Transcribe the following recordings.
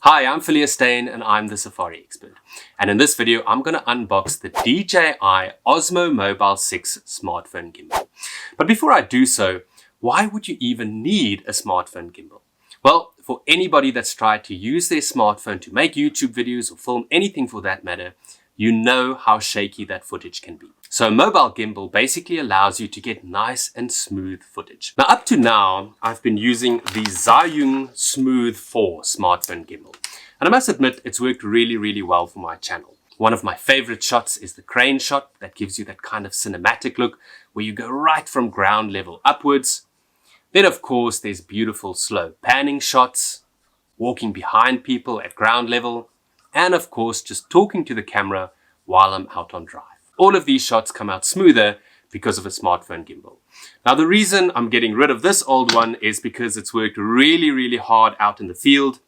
Hi, I'm Stain and I'm the Safari Expert. And in this video, I'm going to unbox the DJI Osmo Mobile 6 smartphone gimbal. But before I do so, why would you even need a smartphone gimbal? Well, for anybody that's tried to use their smartphone to make YouTube videos or film anything for that matter, you know how shaky that footage can be. So a mobile gimbal basically allows you to get nice and smooth footage. Now up to now, I've been using the Zhiyun Smooth 4 smartphone gimbal. And I must admit, it's worked really well for my channel. One of my favorite shots is the crane shot that gives you that kind of cinematic look where you go right from ground level upwards. Then of course, there's beautiful slow panning shots, walking behind people at ground level, and of course, just talking to the camera while I'm out on drive. All of these shots come out smoother because of a smartphone gimbal. Now, the reason I'm getting rid of this old one is because it's worked really hard out in the field.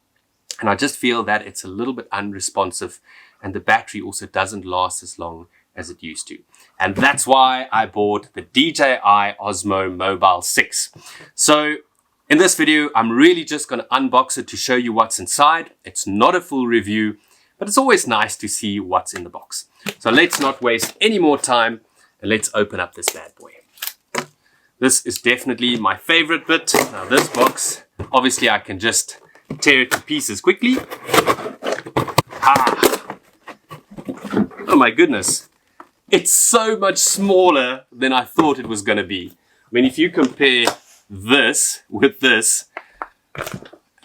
And I just feel that it's a little bit unresponsive and the battery also doesn't last as long as it used to. And that's why I bought the DJI Osmo Mobile 6. So in this video, I'm really just going to unbox it to show you what's inside. It's not a full review, but it's always nice to see what's in the box. So let's not waste any more time and let's open up this bad boy. This is definitely my favorite bit. Now this box, obviously I can just tear it to pieces quickly. Oh my goodness. It's so much smaller than I thought it was going to be. I mean, if you compare this with this,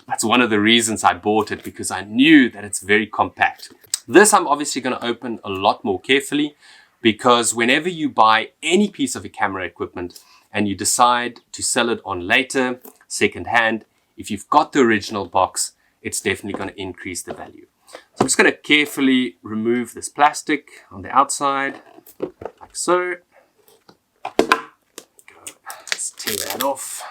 that's one of the reasons I bought it, because I knew that it's very compact. This I'm obviously going to open a lot more carefully, because whenever you buy any piece of camera equipment and you decide to sell it on later, second hand, if you've got the original box, it's definitely going to increase the value. So I'm just going to carefully remove this plastic on the outside, like so. Let's tear that off.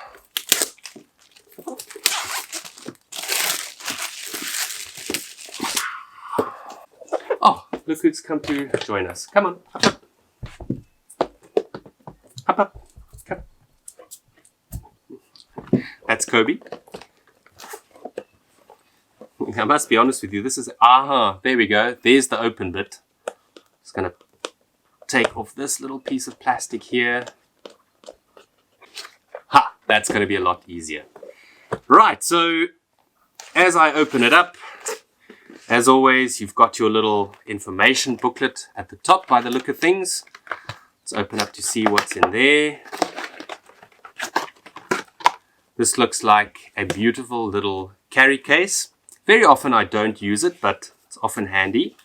Oh, look who's come to join us. Come on, hop up. Hop up. Come. That's Kobe. I must be honest with you, this is, there we go. There's the open bit. Just gonna take off this little piece of plastic here. That's gonna be a lot easier. Right, so as I open it up, as always, you've got your little information booklet at the top by the look of things. Let's open up to see what's in there. This looks like a beautiful little carry case. Very often I don't use it, but it's often handy.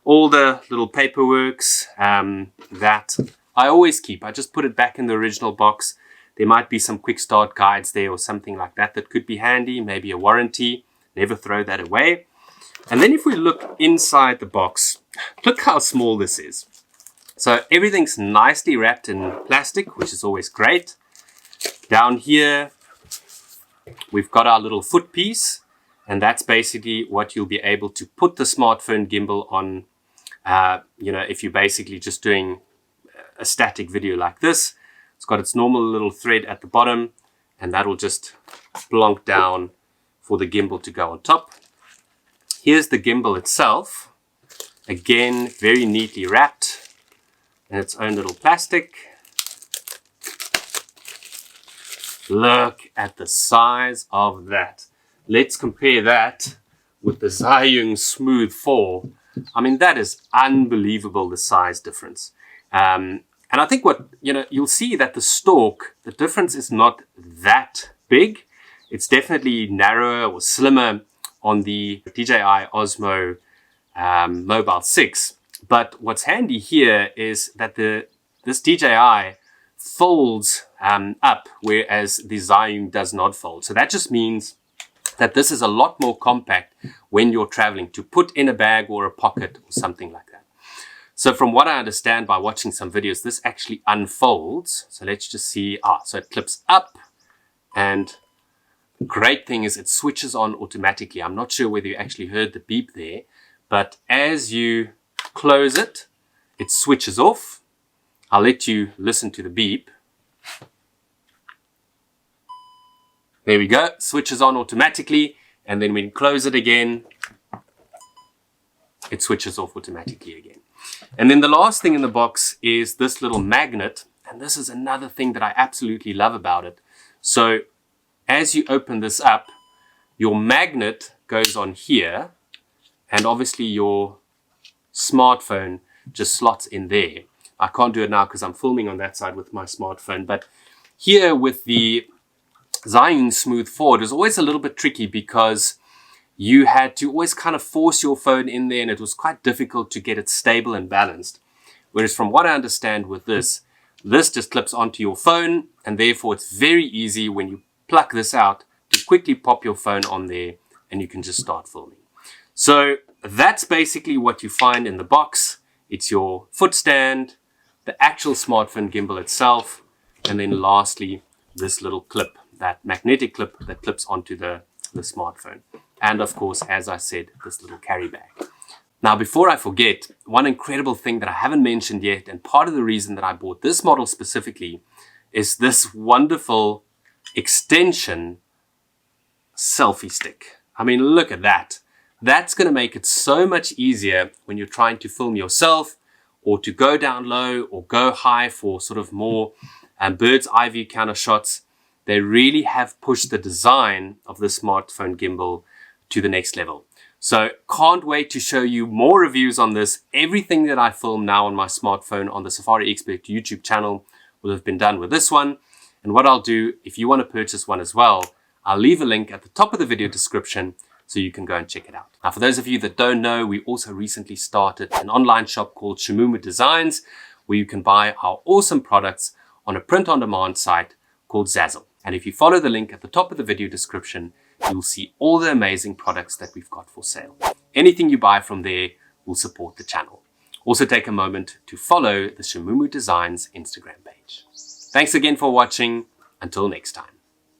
All the little paperworks that I always keep, I just put it back in the original box. There might be some quick start guides there or something like that that could be handy, maybe a warranty. Never throw that away. And then if we look inside the box, look how small this is. So everything's nicely wrapped in plastic, which is always great. Down here, we've got our little foot piece, and that's basically what you'll be able to put the smartphone gimbal on. If you're basically just doing a static video like this, it's got its normal little thread at the bottom, and that'll just plonk down for the gimbal to go on top. Here's the gimbal itself. Again, very neatly wrapped in its own little plastic. Look at the size of that. Let's compare that with the Zhiyun Smooth 4. I mean, that is unbelievable, the size difference. And I think you'll see that the stalk, the difference is not that big. It's definitely narrower or slimmer on the DJI Osmo Mobile 6. But what's handy here is that this DJI folds up, whereas the Zhiyun does not fold. So that just means that this is a lot more compact when you're traveling, to put in a bag or a pocket or something like that. So from what I understand by watching some videos, this actually unfolds. So let's just see. So it clips up, and great thing is it switches on automatically. I'm not sure whether you actually heard the beep there, but as you close it, it switches off. I'll let you listen to the beep. There we go, switches on automatically. and then when you close it again, it switches off automatically again. And then the last thing in the box is this little magnet, and this is another thing that I absolutely love about it. So as you open this up, your magnet goes on here, and obviously your smartphone just slots in there. I can't do it now because I'm filming on that side with my smartphone, but here with the Zhiyun Smooth 4, it was always a little bit tricky because you had to always kind of force your phone in there, and it was quite difficult to get it stable and balanced. Whereas from what I understand with this just clips onto your phone, and therefore it's very easy when you pluck this out to quickly pop your phone on there and you can just start filming. So that's basically what you find in the box. It's your foot stand, the actual smartphone gimbal itself, and then lastly, this little clip, that magnetic clip that clips onto the smartphone. And of course, as I said, this little carry bag. Now, before I forget, one incredible thing that I haven't mentioned yet, and part of the reason that I bought this model specifically, is this wonderful extension selfie stick. I mean, look at that. That's going to make it so much easier when you're trying to film yourself, or to go down low or go high for sort of more bird's eye view kind of shots. They really have pushed the design of the smartphone gimbal to the next level. So can't wait to show you more reviews on this. Everything that I film now on my smartphone on the Safari Expert YouTube channel will have been done with this one. And what I'll do, if you want to purchase one as well, I'll leave a link at the top of the video description so you can go and check it out. Now, for those of you that don't know, we also recently started an online shop called Shamumu Designs, where you can buy our awesome products on a print-on-demand site called Zazzle. And if you follow the link at the top of the video description, you'll see all the amazing products that we've got for sale. Anything you buy from there will support the channel. Also take a moment to follow the Shamumu Designs Instagram page. Thanks again for watching. Until next time.